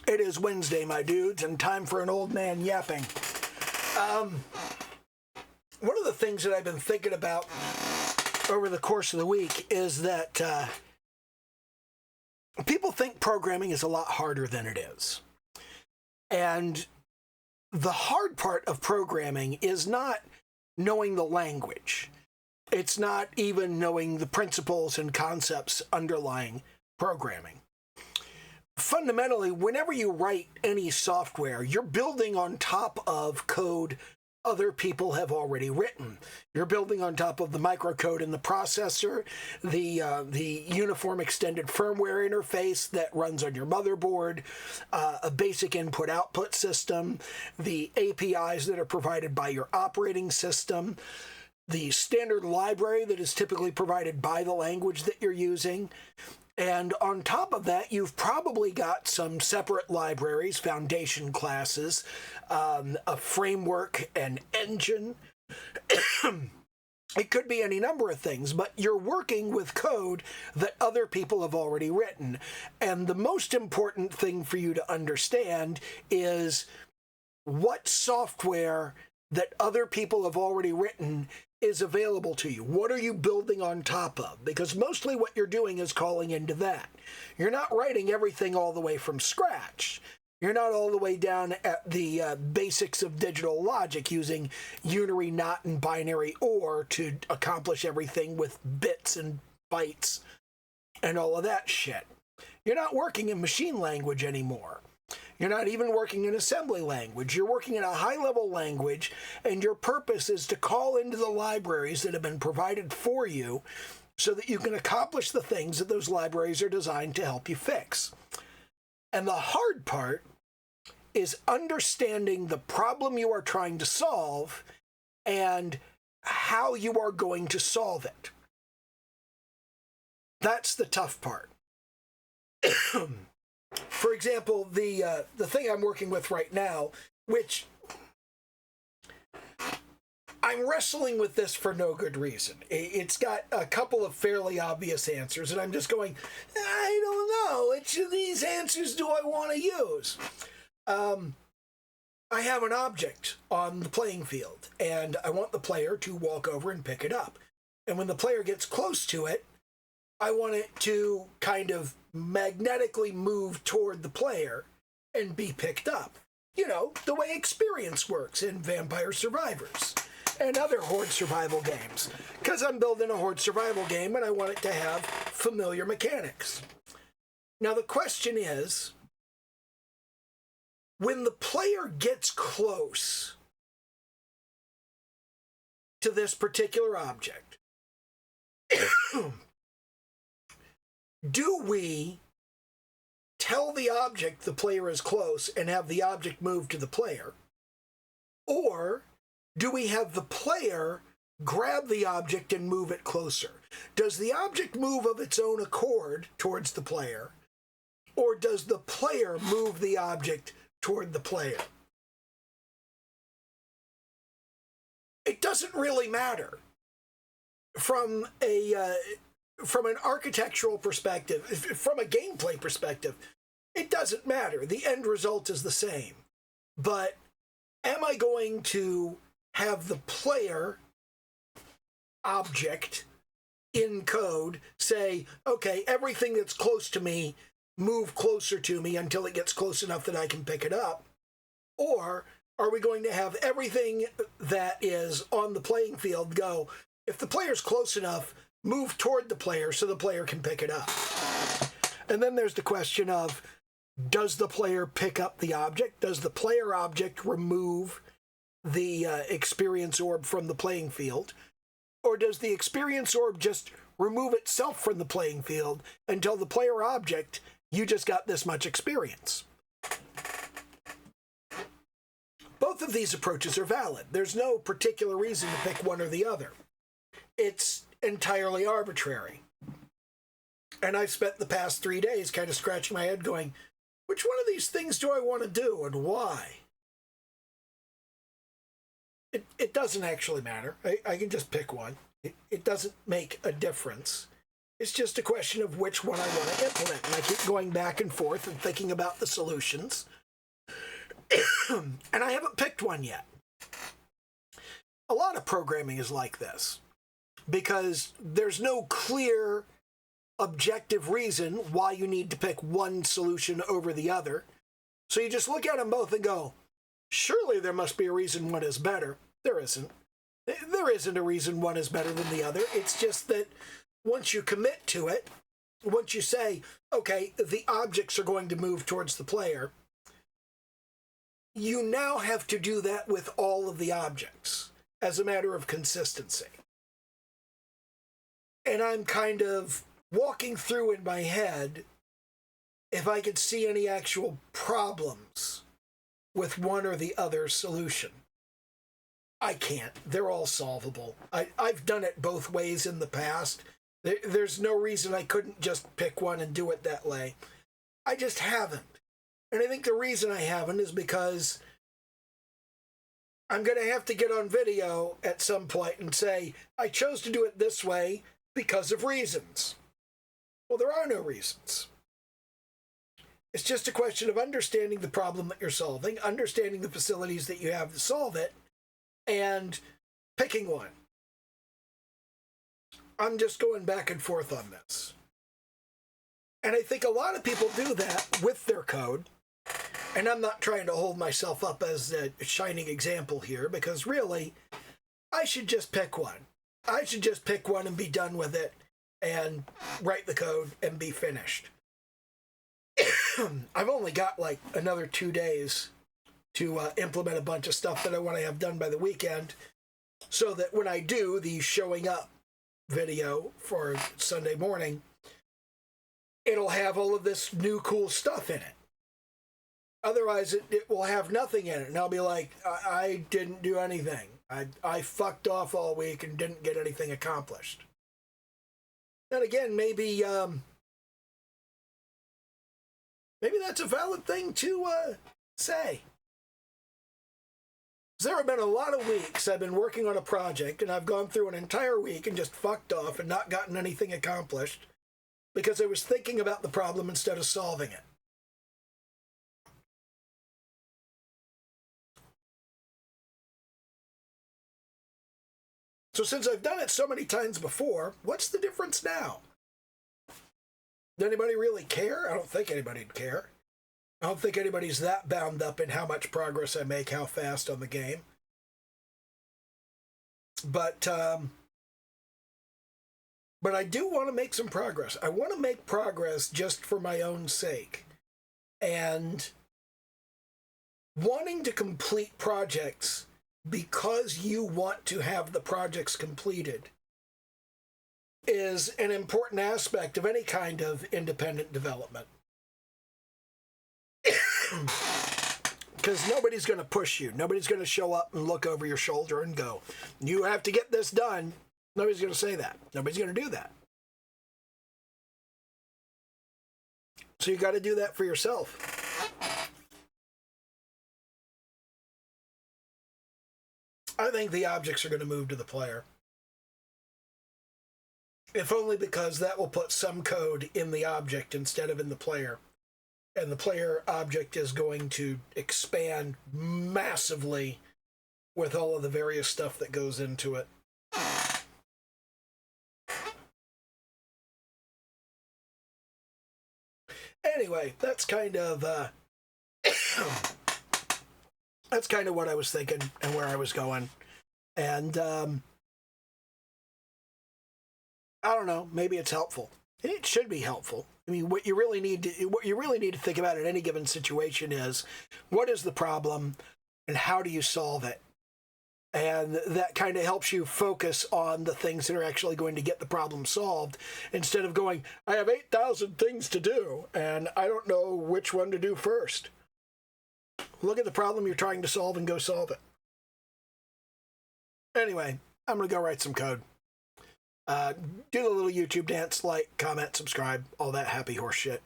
It is Wednesday, my dudes, and time for an old man yapping. One of the things that I've been thinking about over the course of the week is that people think programming is a lot harder than it is. And the hard part of programming is not knowing the language. It's not even knowing the principles and concepts underlying programming. Fundamentally, whenever you write any software, you're building on top of code other people have already written. You're building on top of the microcode in the processor, the uniform extended firmware interface that runs on your motherboard, a basic input-output system, the APIs that are provided by your operating system, the standard library that is typically provided by the language that you're using. And on top of that, you've probably got some separate libraries, foundation classes, a framework, an engine. It could be any number of things, but you're working with code that other people have already written. And the most important thing for you to understand is what software that other people have already written is available to you. What are you building on top of? Because mostly what you're doing is calling into that. You're not writing everything all the way from scratch. You're not all the way down at the basics of digital logic using unary, not, and binary OR to accomplish everything with bits and bytes and all of that shit. You're not working in machine language anymore. You're not even working in assembly language. You're working in a high-level language, and your purpose is to call into the libraries that have been provided for you so that you can accomplish the things that those libraries are designed to help you fix. And the hard part is understanding the problem you are trying to solve and how you are going to solve it. That's the tough part. For example, the thing I'm working with right now, which I'm wrestling with this for no good reason. It's got a couple of fairly obvious answers, and I'm just going, I don't know. Which of these answers do I want to use? I have an object on the playing field, and I want the player to walk over and pick it up. And when the player gets close to it, I want it to kind of magnetically move toward the player and be picked up. You know, the way experience works in Vampire Survivors and other horde survival games. Because I'm building a horde survival game and I want it to have familiar mechanics. Now the question is, when the player gets close to this particular object, do we tell the object the player is close and have the object move to the player? Or do we have the player grab the object and move it closer? Does the object move of its own accord towards the player? Or does the player move the object toward the player? It doesn't really matter. From an architectural perspective, from a gameplay perspective, it doesn't matter. The end result is the same. But am I going to have the player object in code say, okay, everything that's close to me, move closer to me until it gets close enough that I can pick it up? Or are we going to have everything that is on the playing field go, if the player's close enough, move toward the player so the player can pick it up? And then there's the question of, does the player pick up the object? Does the player object remove the experience orb from the playing field? Or does the experience orb just remove itself from the playing field and tell the player object, you just got this much experience? Both of these approaches are valid. There's no particular reason to pick one or the other. It's entirely arbitrary. And I've spent the past 3 days kind of scratching my head going, which one of these things do I want to do and why? It doesn't actually matter. I can just pick one. It doesn't make a difference. It's just a question of which one I want to implement. And I keep going back and forth and thinking about the solutions. And I haven't picked one yet. A lot of programming is like this because there's no clear objective reason why you need to pick one solution over the other. So you just look at them both and go, surely there must be a reason one is better. There isn't. There isn't a reason one is better than the other. It's just that once you commit to it, once you say, okay, the objects are going to move towards the player, you now have to do that with all of the objects as a matter of consistency. And I'm kind of walking through in my head if I could see any actual problems with one or the other solution. I can't. They're all solvable. I've done it both ways in the past. There's no reason I couldn't just pick one and do it that way. I just haven't. And I think the reason I haven't is because I'm going to have to get on video at some point and say, I chose to do it this way because of reasons. Well, there are no reasons. It's just a question of understanding the problem that you're solving, understanding the facilities that you have to solve it, and picking one. I'm just going back and forth on this. And I think a lot of people do that with their code. And I'm not trying to hold myself up as a shining example here, because really, I should just pick one. I should just pick one and be done with it and write the code and be finished. I've only got like another 2 days to implement a bunch of stuff that I want to have done by the weekend, so that when I do the showing up video for Sunday morning, it'll have all of this new cool stuff in it. Otherwise, it will have nothing in it, and I'll be like, I didn't do anything. I fucked off all week and didn't get anything accomplished. And again, maybe that's a valid thing to say. There have been a lot of weeks I've been working on a project, and I've gone through an entire week and just fucked off and not gotten anything accomplished because I was thinking about the problem instead of solving it. So since I've done it so many times before, what's the difference now? Does anybody really care? I don't think anybody'd care. I don't think anybody's that bound up in how much progress I make, how fast on the game. But I do want to make some progress. I want to make progress just for my own sake. And wanting to complete projects because you want to have the projects completed is an important aspect of any kind of independent development. Because nobody's going to push you. Nobody's going to show up and look over your shoulder and go, you have to get this done. Nobody's going to say that. Nobody's going to do that. So you got to do that for yourself. I think the objects are going to move to the player. If only because that will put some code in the object instead of in the player. And the player object is going to expand massively with all of the various stuff that goes into it. Anyway, that's kind of what I was thinking and where I was going. And I don't know, maybe it's helpful. It should be helpful. I mean, what you really need to think about in any given situation is, what is the problem and how do you solve it? And that kind of helps you focus on the things that are actually going to get the problem solved, instead of going, I have 8,000 things to do and I don't know which one to do first. Look at the problem you're trying to solve and go solve it. Anyway, I'm going to go write some code. Do the little YouTube dance, like, comment, subscribe, all that happy horse shit.